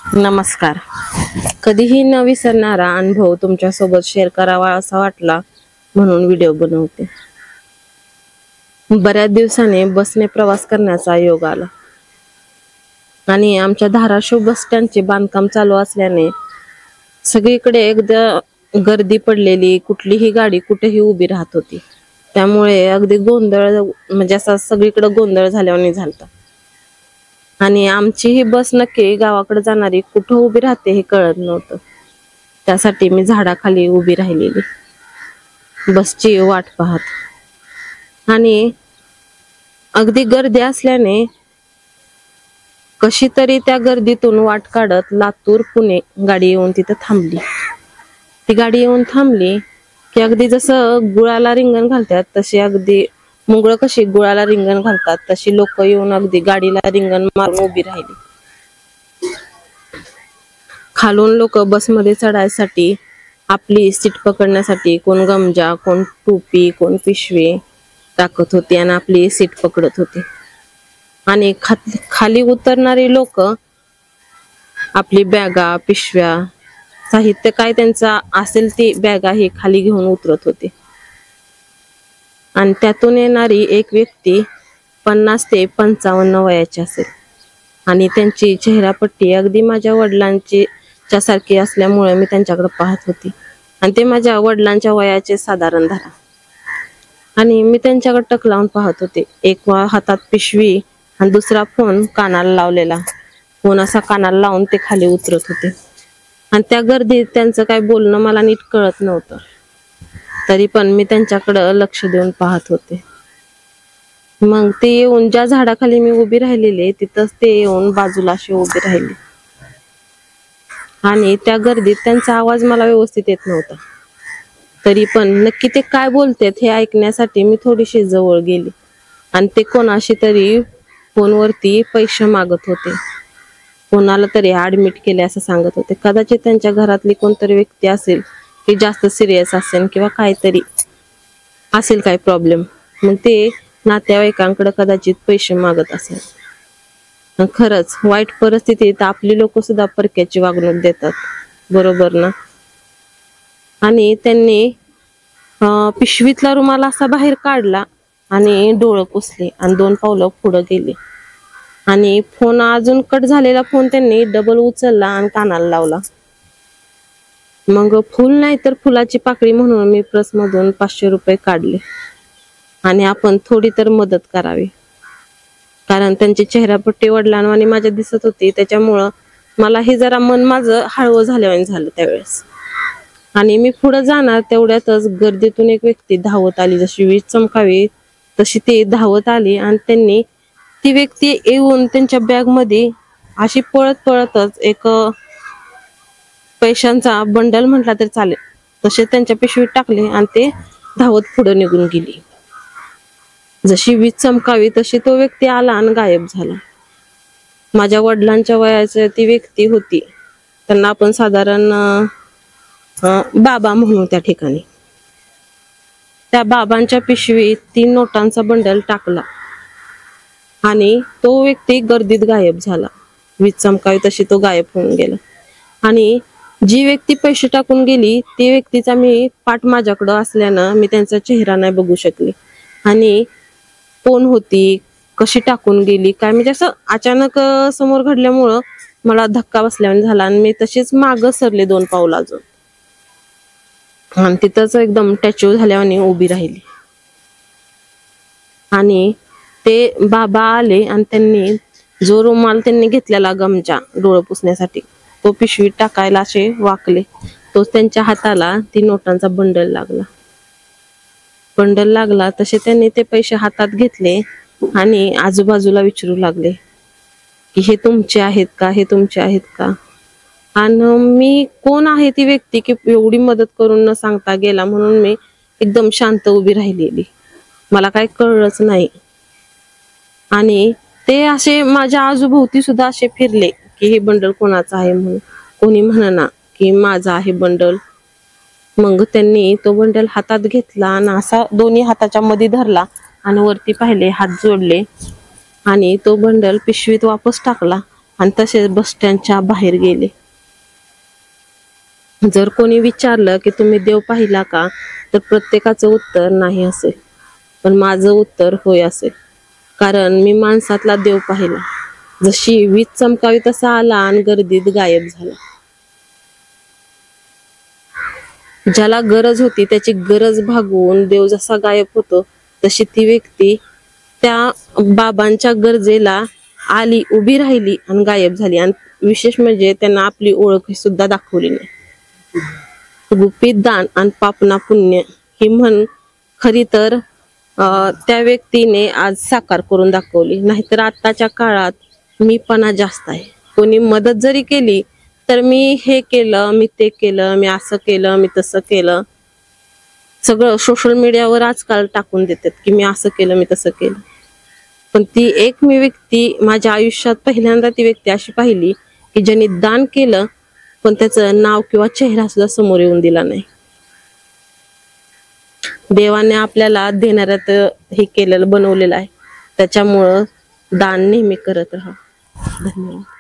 नमस्कार. कधीही न विसरणारा अनुभव तुमच्या सोबत शेअर करावा असा वाटला म्हणून व्हिडिओ बनवते. बऱ्याच दिवसाने बसने प्रवास करण्याचा योग आला आणि आमच्या धाराशिव बस स्टँडचे बांधकाम चालू असल्याने सगळीकडे एकदा गर्दी पडलेली, कुठलीही गाडी कुठेही उभी राहत होती. त्यामुळे अगदी गोंधळ म्हणजे असा सगळीकडे गोंधळ झाल्याने झालता आणि आमची ही बस नक्की गावाकडे जाणारी कुठं उभी राहते हे कळत नव्हतं. त्यासाठी मी झाडाखाली उभी राहिलेली बसची वाट पाहत आणि अगदी गर्दी असल्याने कशी तरी त्या गर्दीतून वाट काढत लातूर पुणे गाडी येऊन तिथं थांबली. ती गाडी येऊन थांबली की अगदी जसं गुळाला रिंगण घालतात तशी, अगदी मुंगळं कशी गुळाला रिंगण घालतात तशी लोक येऊन अगदी गाडीला रिंगण मारून उभी राहिली. खालून लोक बसमध्ये चढायसाठी आपली सीट पकडण्यासाठी कोण गमजा, कोण टोपी, कोण पिशवी टाकत होते आणि आपली सीट पकडत होते. आणि खाली उतरणारी लोक आपली बॅगा, पिशव्या, साहित्य काय त्यांचा असेल ती बॅगा ही खाली घेऊन उतरत होते. आणि त्यातून येणारी एक व्यक्ती 50 ते 55 वयाची असेल आणि त्यांची चेहरापट्टी अगदी माझ्या वडिलांची सारखी असल्यामुळे मी त्यांच्याकडे पाहत होती आणि ते माझ्या वडिलांच्या वयाचे साधारण धरा. आणि मी त्यांच्याकडे टक लावून पाहत होते. एक हातात पिशवी आणि दुसरा फोन कानाला लावलेला. फोन असा कानाला लावून ते खाली उतरत होते आणि त्या गर्दीत त्यांचं काय बोलणं मला नीट कळत नव्हतं. तरी पण मी त्यांच्याकडे लक्ष देऊन पाहत होते. मग ते येऊन ज्या झाडाखाली मी उभी राहिलेले तिथंच ते येऊन बाजूला अशी उभी राहिली आणि त्या गर्दीत त्यांचा आवाज मला व्यवस्थित येत नव्हता. तरी पण नक्की ते काय बोलतेत हे ऐकण्यासाठी मी थोडीशी जवळ गेली आणि ते कोणाशी तरी फोनवरती पैसे मागत होते. कोणाला तरी ऍडमिट केले असं सांगत होते. कदाचित त्यांच्या घरातली कोणतरी व्यक्ती असेल की जास्त सिरियस असेल किंवा काहीतरी असेल काही प्रॉब्लेम. मग ते नातेवाईकांकडे कदाचित पैसे मागत असेल. खरंच वाईट परिस्थितीत आपली लोक सुद्धा परक्याची वागणूक देतात, बरोबर ना. आणि त्यांनी पिशवीतला रुमाल असा बाहेर काढला आणि डोळं पुसले आणि 2 पावलं पुढे गेले आणि फोन अजून कट झालेला फोन त्यांनी डबल उचलला आणि कानाला लावला. मग फुल नाही तर फुलाची पाकळी म्हणून मी पर्समधून 500 रुपये काढले आणि आपण थोडी तर मदत करावी, कारण त्यांची चेहरापट्टी वडिलांवानी माझ्या दिसत होती. त्याच्यामुळं मला हे जरा मन माझं हळवं झाल्यावानी झालं त्यावेळेस. आणि मी पुढे जाणार तेवढ्यातच गर्दीतून एक व्यक्ती धावत आली. जशी वीज चमकावी तशी ती धावत आली आणि त्यांनी ती व्यक्ती येऊन त्यांच्या बॅग मध्ये अशी पळत पळतच एक पैशांचा बंडल म्हटला तरी चालेल तसे त्यांच्या पिशवीत टाकले आणि ते धावत पुढे निघून गेली. जशी वीज चमकावी तशी तो व्यक्ती आला आणि गायब झाला. माझ्या वडिलांच्या वयाची ती व्यक्ती होती. त्यांना आपण साधारण बाबा म्हणू त्या ठिकाणी. त्या बाबांच्या पिशवीत 3 नोटांचा बंडल टाकला आणि तो व्यक्ती गर्दीत गायब झाला. वीज चमकावी तशी तो गायब होऊन गेला. आणि जी व्यक्ती पैसे टाकून गेली ती व्यक्तीचा मी पाठ माझ्याकडे असल्यानं मी त्यांचा चेहरा नाही बघू शकले आणि कोण होती, कशी टाकून गेली काय, म्हणजे असं अचानक समोर घडल्यामुळं मला धक्का बसल्याने झाला आणि मी तशीच मागं सरले 2 पावलं अजून आणि तिथंच एकदम टॅच्यू झाल्याने उभी राहिली. आणि ते बाबा आले आणि त्यांनी जो रुमाल त्यांनी घेतलेला गमचा डोळं पुसण्यासाठी तो पिशवीत टाकायला असे वाकले. तोच त्यांच्या हाताला 3 नोटांचा बंडल लागला तसे त्यांनी ते पैसे हातात घेतले आणि आजूबाजूला विचारू लागले की हे तुमचे आहेत का, हे तुमचे आहेत का. आणि मी कोण आहे ती व्यक्ती की एवढी मदत करून न सांगता गेला म्हणून मी एकदम शांत उभी राहिलेली. मला काही कळलंच नाही. आणि ते असे माझ्या आजूभोवती सुद्धा असे फिरले की हे बंडल कोणाचं आहे म्हणून. कोणी म्हणना की माझा आहे बंडल. मग त्यांनी तो बंडल हातात घेतला आणि असा दोन्ही हाताच्या मध्ये धरला आणि वरती पाहिले, हात जोडले आणि तो बंडल पिशवीत वापस टाकला आणि तसेच बस स्टँडच्या बाहेर गेले. जर कोणी विचारलं की तुम्ही देव पाहिला का, तर प्रत्येकाचं उत्तर नाही असेल, पण माझं उत्तर होय असेल. कारण मी माणसातला देव पाहिला. जशी वीज चमकावी तसा आला आणि गर्दीत गायब झाला. ज्याला गरज होती त्याची गरज भागवून देव जसा गायब होतो, तशी ती व्यक्ती त्या बाबांच्या गरजेला आली, उभी राहिली आणि गायब झाली. आणि विशेष म्हणजे त्यांना आपली ओळख सुद्धा दाखवली नाही. गुपित दान आणि पापना पुण्य ही म्हण खरी तर त्या व्यक्तीने आज साकार करून दाखवली. नाहीतर आताच्या काळात मीपणा जास्त आहे. कोणी मदत जरी केली तर मी हे केलं, मी ते केलं, मी असं केलं, मी तसं केलं, सगळं सोशल मीडियावर आजकाल टाकून देतात की मी असं केलं, मी तसं केलं. पण ती एक मी व्यक्ती माझ्या आयुष्यात पहिल्यांदा ती व्यक्ती अशी पाहिली की ज्यांनी दान केलं पण त्याचं नाव किंवा चेहरा सुद्धा समोर येऊन दिला नाही. देवाने आपल्याला देणाऱ्यात हे केलेलं बनवलेलं आहे, त्याच्यामुळं दान नेहमी करत राहा. धन्यवाद.